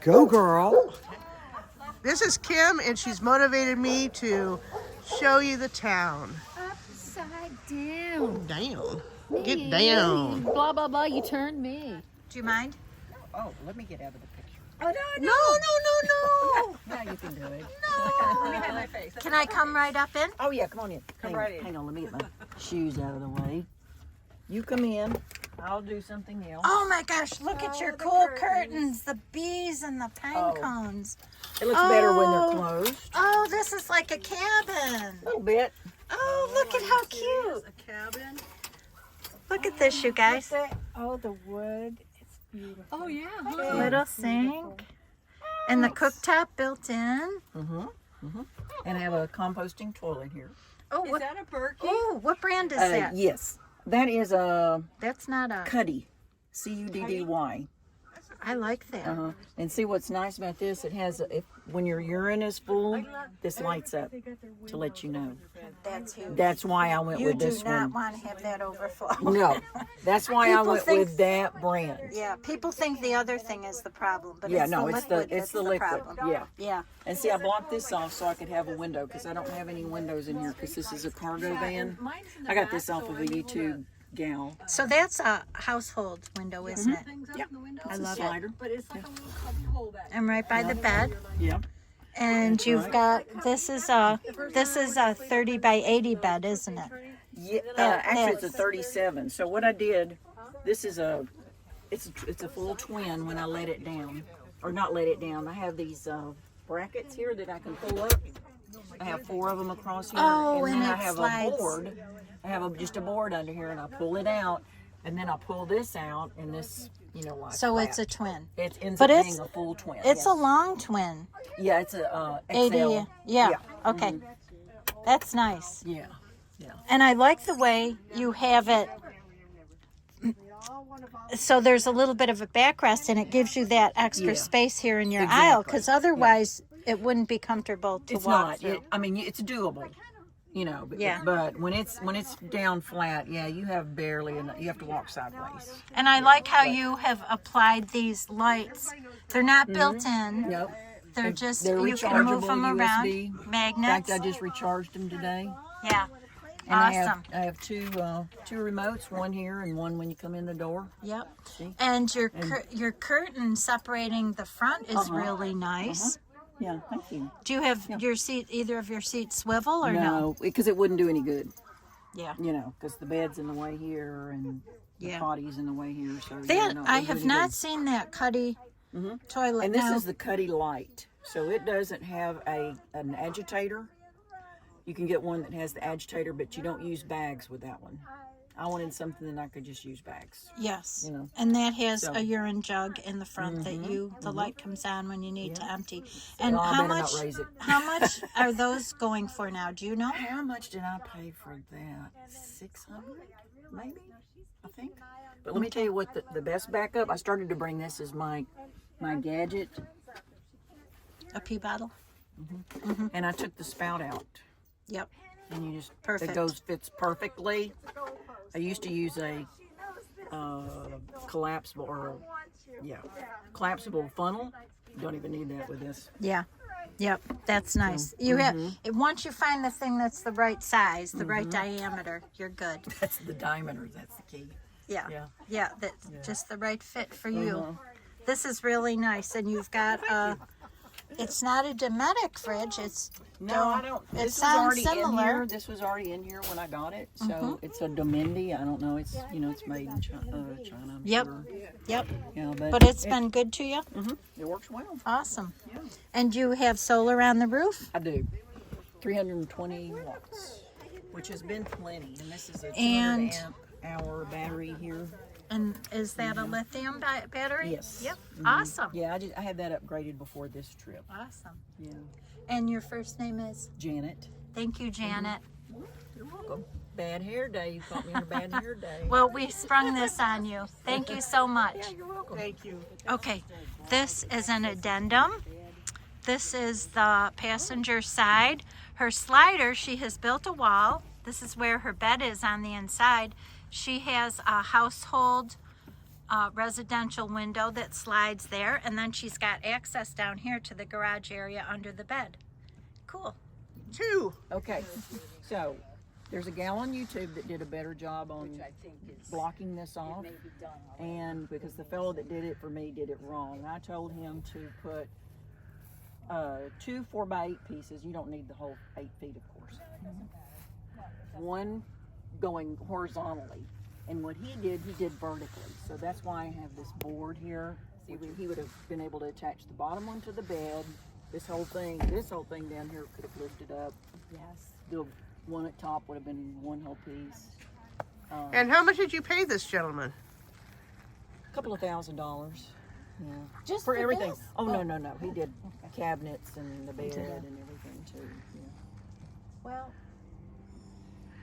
Go, girl. This is Kim, and she's motivated me to show you the town. Upside down. Down. Get down. Blah, blah, blah. You turned me. Do you mind? Oh, let me get out of the picture. Oh, No, no, no, no. Now you can do it. Let me hide my face. Can I come right up in? Oh, yeah, come on in. Hang on, let me get my shoes out of the way. You come in. I'll do something else. Oh my gosh, look at your cool curtains. The bees and the pine cones. It looks better when they're closed. Oh, this is like a cabin. A little bit. Oh, look at how cute. A cabin. Look at this, you guys. Oh, the wood. It's beautiful. Oh, yeah. Little sink. And the cooktop built in. And I have a composting toilet here. Oh, Is what, that a Berkey? oh, what brand is that? Yes. That is a That's not a, Cuddy. Cuddy. I like that. And see what's nice about this? It has, when your urine is full, this lights up to let you know. That's huge. That's why I went You with do this not one. want to have that overflow. No, that's why I People went think- with that brand. Yeah, people think the other thing is the problem, but Yeah, it's no, the it's liquid the that's the liquid. problem. Yeah. Yeah. And see, I blocked this off so I could have a window because I don't have any windows in here because this is a cargo van. I got this off of a YouTube gal. So that's a household window, isn't it? Yep. I love it. Slider. But it's like a little cubby hole back. And right by the bed. Yeah. And you've got this is a 30 by 80 bed, isn't it? Yeah. Actually, it's a 37. So what I did, this is it's a full twin when I let it down, or not let it down. I have these brackets here that I can pull up. I have 4 of them across here, Oh, and then and I it have slides. a board. I have just a board under here, and I pull it out, and then I pull this out, and this, like So that. it's a twin. It ends But up it's- being a full twin. It's yes. a long twin. Yeah, it's a 80. XL. Yeah. Yeah. Okay. That's nice. Yeah. And I like the way you have it. So there's a little bit of a backrest, and it gives you that extra Yeah. space here in your aisle, Exactly. because otherwise it wouldn't be comfortable to It's walk not. through. It's doable. But, Yeah. But when it's down flat, yeah, you have barely enough. You have to walk sideways. And I like how you have applied these lights. They're not built in. Nope. They're just, They're you can move rechargeable them around. USB. In Magnets. fact, I just recharged them today. Yeah. And Awesome. I have two remotes, one here and one when you come in the door. Yep. See? And your curtain separating the front is really nice. Yeah, thank you. Do you have either of your seats swivel or no? No, because it wouldn't do any good. Yeah. Because the bed's in the way here and the Yeah. potty's in the way here. So That no, it I wouldn't have do any not good. seen that Cuddy toilet. And this now. is the Cuddy Light. So it doesn't have an agitator. You can get one that has the agitator, but you don't use bags with that one. I wanted something that I could just use bags. Yes. You know. And that has So- a urine jug in the front that the light comes on when you need to empty. And No, I how better not much raise it. how much are those going for now? Do you know? How much did I pay for that? 600, maybe, I think. But let me tell you what the best backup. I started to bring this as my gadget, A pee bottle? and I took the spout out, Yep. and you just Perfect. fits perfectly. I used to use a collapsible funnel. You don't even need that with this. Yeah. Yep. That's nice. You have once you find the thing that's the right size, the right diameter, you're good. That's the diameter. That's the key. Yeah. Yeah. Yeah, that's just the right fit for you. This is really nice, and you've got it's not a Dometic fridge. It's No, I don't. It This was sounds already in similar. here. This was already in here when I got it. So it's a Domendi. I don't know. It's it's made in China. I'm Yep. sure. Yep. Yeah, But it's been good to you. it works well. Awesome. And you have solar on the roof? I do. 320 watts, which has been plenty. And this is a 200 And- amp hour battery here. And is that a lithium battery? Yes. Yep. Awesome. Yeah, I had that upgraded before this trip. Awesome. Yeah. And your first name is? Janet. Thank you, Janet. You're welcome. Bad hair day. You caught me on a bad hair day. Well, we sprung this on you. Thank you so much. You're welcome. Thank you. Okay, this is an addendum. This is the passenger side. Her slider, she has built a wall. This is where her bed is on the inside. She has a household residential window that slides there, and then she's got access down here to the garage area under the bed. Cool. 2. Okay, so there's a gal on YouTube that did a better job on blocking this off, and because the fellow that did it for me did it wrong, I told him to put 2 4x8 pieces. You don't need the whole 8 feet, of course. One going horizontally, and what he did vertically. So that's why I have this board here. See, he would have been able to attach the bottom one to the bed. This whole thing down here could have lifted up. Yes. The one at top would have been one whole piece. And how much did you pay this gentleman? A couple of $1,000. Yeah. Just For for everything. this? Oh, no. He did cabinets and the bed and everything too. Yeah. Well,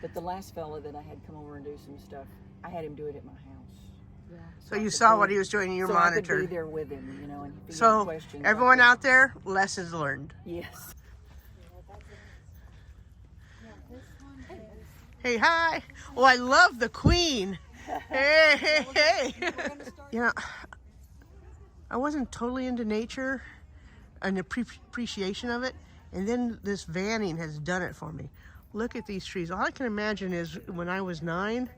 But the last fella that I had come over and do some stuff, I had him do it at my house. yeah. So you saw what he was doing and you So I could monitored. be there with him, you know, and if he had So questions, everyone I out there, lessons learned. could- Yes. Hey, hi. Oh, I love the queen. Hey, hey, hey. You know, I wasn't totally into nature and appreciation of it. And then this vanning has done it for me. Look at these trees. All I can imagine is when I was 9,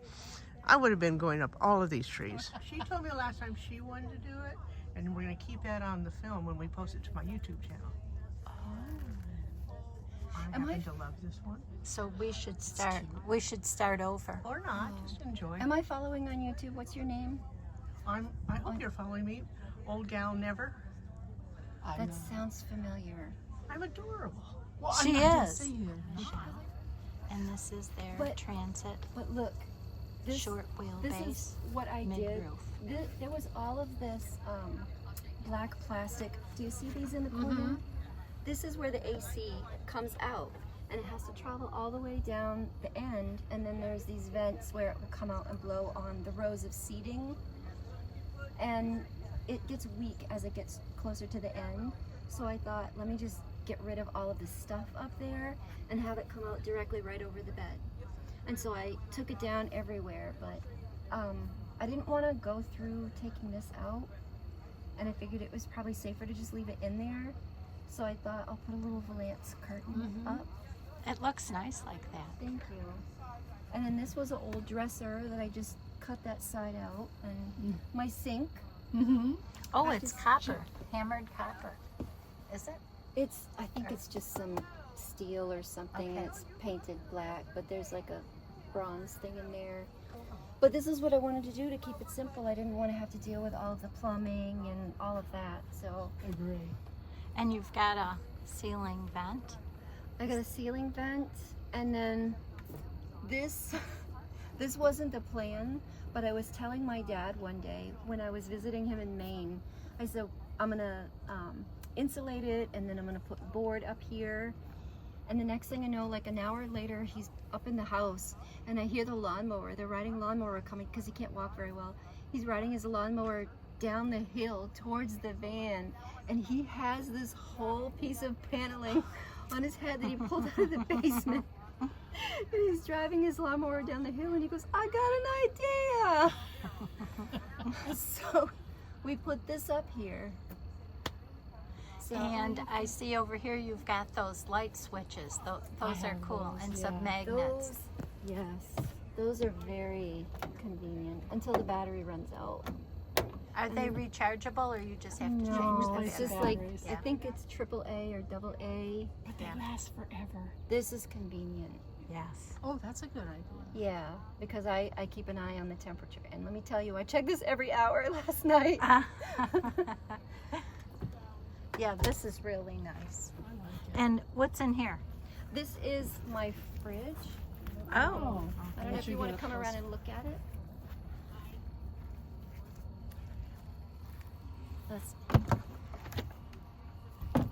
I would have been going up all of these trees. She told me last time she wanted to do it. And we're going to keep that on the film when we post it to my YouTube channel. I happen to love this one. So we should start over. Or not, just enjoy. Am I following on YouTube? What's your name? I hope you're following me. Old gal never. That sounds familiar. I'm adorable. She is. And this is their But- transit But look, this short this wheelbase. is what I did. mid-roof. There was all of this black plastic. Do you see these in the corner? This is where the AC comes out, and it has to travel all the way down the end, and then there's these vents where it will come out and blow on the rows of seating, and it gets weak as it gets closer to the end. So I thought, let me just get rid of all of this stuff up there and have it come out directly right over the bed. And so I took it down everywhere, but I didn't want to go through taking this out, and I figured it was probably safer to just leave it in there. So I thought I'll put a little valance curtain up. It looks nice like that. Thank you. And then this was an old dresser that I just cut that side out, and my sink. Oh, I it's just- copper, hammered copper. Is it? I think it's just some steel or something. Okay. It's painted black, but there's like a bronze thing in there. But this is what I wanted to do to keep it simple. I didn't want to have to deal with all of the plumbing and all of that. So And you've got a ceiling vent. I got a ceiling vent, and then this this wasn't the plan, but I was telling my dad one day when I was visiting him in Maine, I said, I'm gonna insulate it, and then I'm gonna put board up here. And the next thing I know, like an hour later, he's up in the house, and I hear the lawnmower. They're riding lawnmower coming because he can't walk very well. He's riding his lawnmower down the hill towards the van, and he has this whole piece of paneling on his head that he pulled out of the basement. And he's driving his lawnmower down the hill, and he goes, I got an idea. So we put this up here. So, And I see over here you've got those light switches. Those are cool. And some magnets. those are very convenient until the battery runs out. Are they rechargeable, or you just have to change No, the it's just battery? like, I Yeah. think it's AAA or AA. But they last forever. This is convenient. Yes. Oh, that's a good idea. Yeah, because I keep an eye on the temperature. And let me tell you, I checked this every hour last night. Yeah, this is really nice. And what's in here? This is my fridge. Oh. I don't know if you want to come around and look at it. That's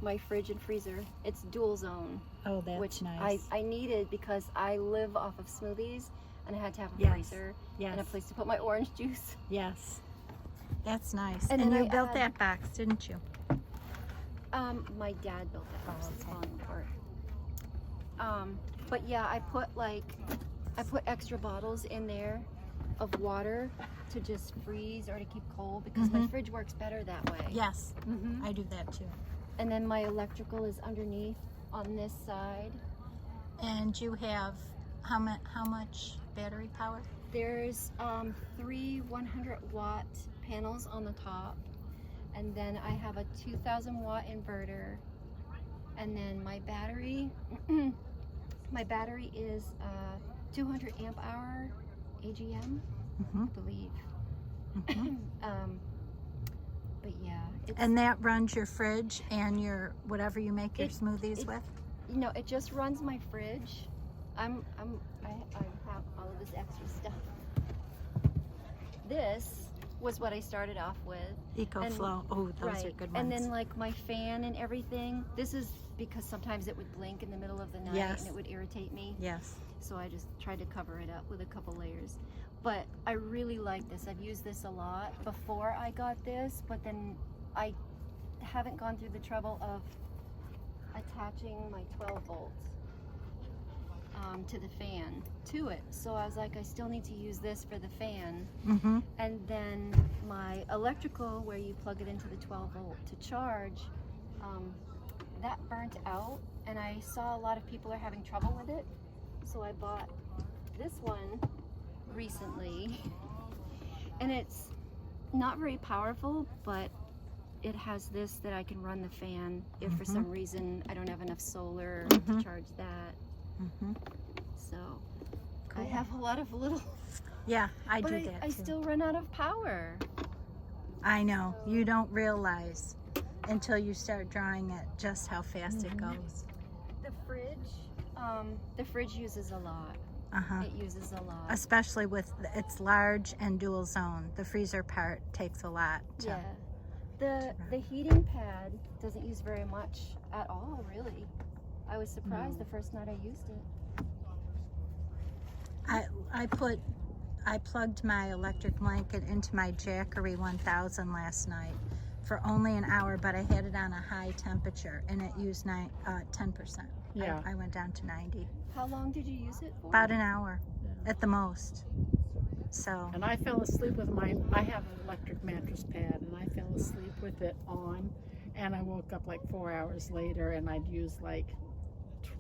my fridge and freezer. It's dual zone, Oh, that's which nice. I needed because I live off of smoothies, and I had to have a Yes. freezer and a Yes. place to put my orange juice. Yes. That's nice. And And, then you I built add- that box, didn't you? My dad built that house. It's okay. falling apart. But yeah, I put extra bottles in there of water to just freeze or to keep cold because my fridge works better that way. Yes, I do that too. And then my electrical is underneath on this side. And you have how much battery power? There's 3 100-watt panels on the top, and then I have a 2,000-watt inverter, and then my battery my battery is 200 amp hour AGM, I believe. But yeah, And that runs your fridge and your whatever you make your smoothies with? you know, it just runs my fridge. I have all of this extra stuff. This was what I started off with. EcoFlow. Oh, those are good ones. And then like my fan and everything. This is because sometimes it would blink in the middle of the night and it would irritate me. Yes. So I just tried to cover it up with a couple layers. But I really like this. I've used this a lot before I got this, but then I haven't gone through the trouble of attaching my 12 volts to the fan to it. So I was like, I still need to use this for the fan. And then my electrical, where you plug it into the 12 volt to charge, that burnt out, and I saw a lot of people are having trouble with it. So I bought this one recently, and it's not very powerful, but it has this that I can run the fan if for some reason I don't have enough solar to charge that. So I have a lot of little, Yeah, I but do that too. I still run out of power. I know. You don't realize until you start drawing it just how fast it goes. The fridge uses a lot. It uses a lot. Especially with it's large and dual zone. The freezer part takes a lot. Yeah. The heating pad doesn't use very much at all, really. I was surprised the first night I used it. I plugged my electric blanket into my Jackery 1000 last night for only an hour, but I had it on a high temperature and it used 10%. Yeah. I went down to 90. How long did you use it for? About an hour at the most. So. And I fell asleep with I have an electric mattress pad, and I fell asleep with it on, and I woke up like 4 hours later, and I'd used like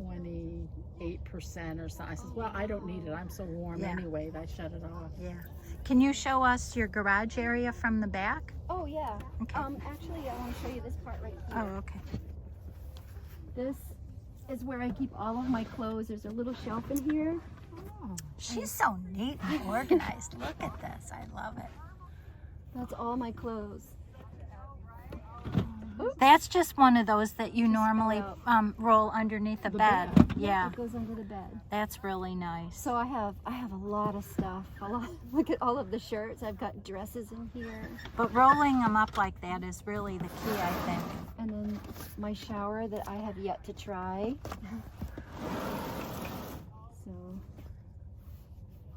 28% or something. I said, well, I don't need it. I'm so warm anyway that I shut it off. Yeah. Can you show us your garage area from the back? Oh yeah. Okay. Actually, I want to show you this part right here. Oh, okay. This is where I keep all of my clothes. There's a little shelf in here. She's so neat and organized. Look at this. I love it. That's all my clothes. That's just one of those that you normally roll underneath the bed. Yeah, It goes under the bed. that's really nice. So I have a lot of stuff. Look at all of the shirts. I've got dresses in here. But rolling them up like that is really the key, I think. And then my shower that I have yet to try. So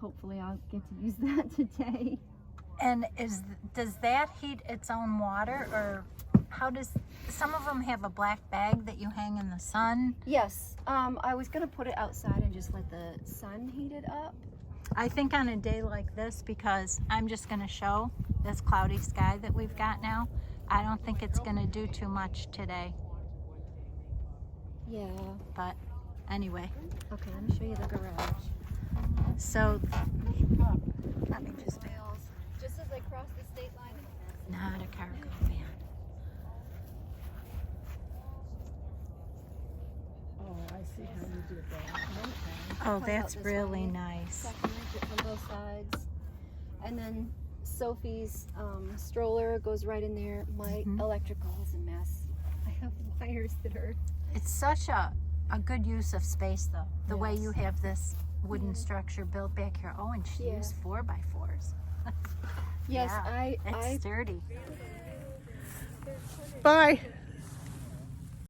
hopefully I'll get to use that today. And does that heat its own water, or how does some of them have a black bag that you hang in the sun? Yes, I was gonna put it outside and just let the sun heat it up. I think on a day like this, because I'm just going to show this cloudy sky that we've got now, I don't think it's going to do too much today. Yeah. But anyway, Okay, let me show you the garage. so let me just, Just as I cross the state line. not a cargo van. Oh, I see how you did that. Okay. Oh, Comes out that's this really way. nice. Second on both sides. And then Sophie's stroller goes right in there. My electrical is a mess. I have wires that are... It's such a good use of space, though. The way you have this wooden structure built back here. Oh, and she used 4x4s. Yes, Yeah, it's I sturdy. Bye.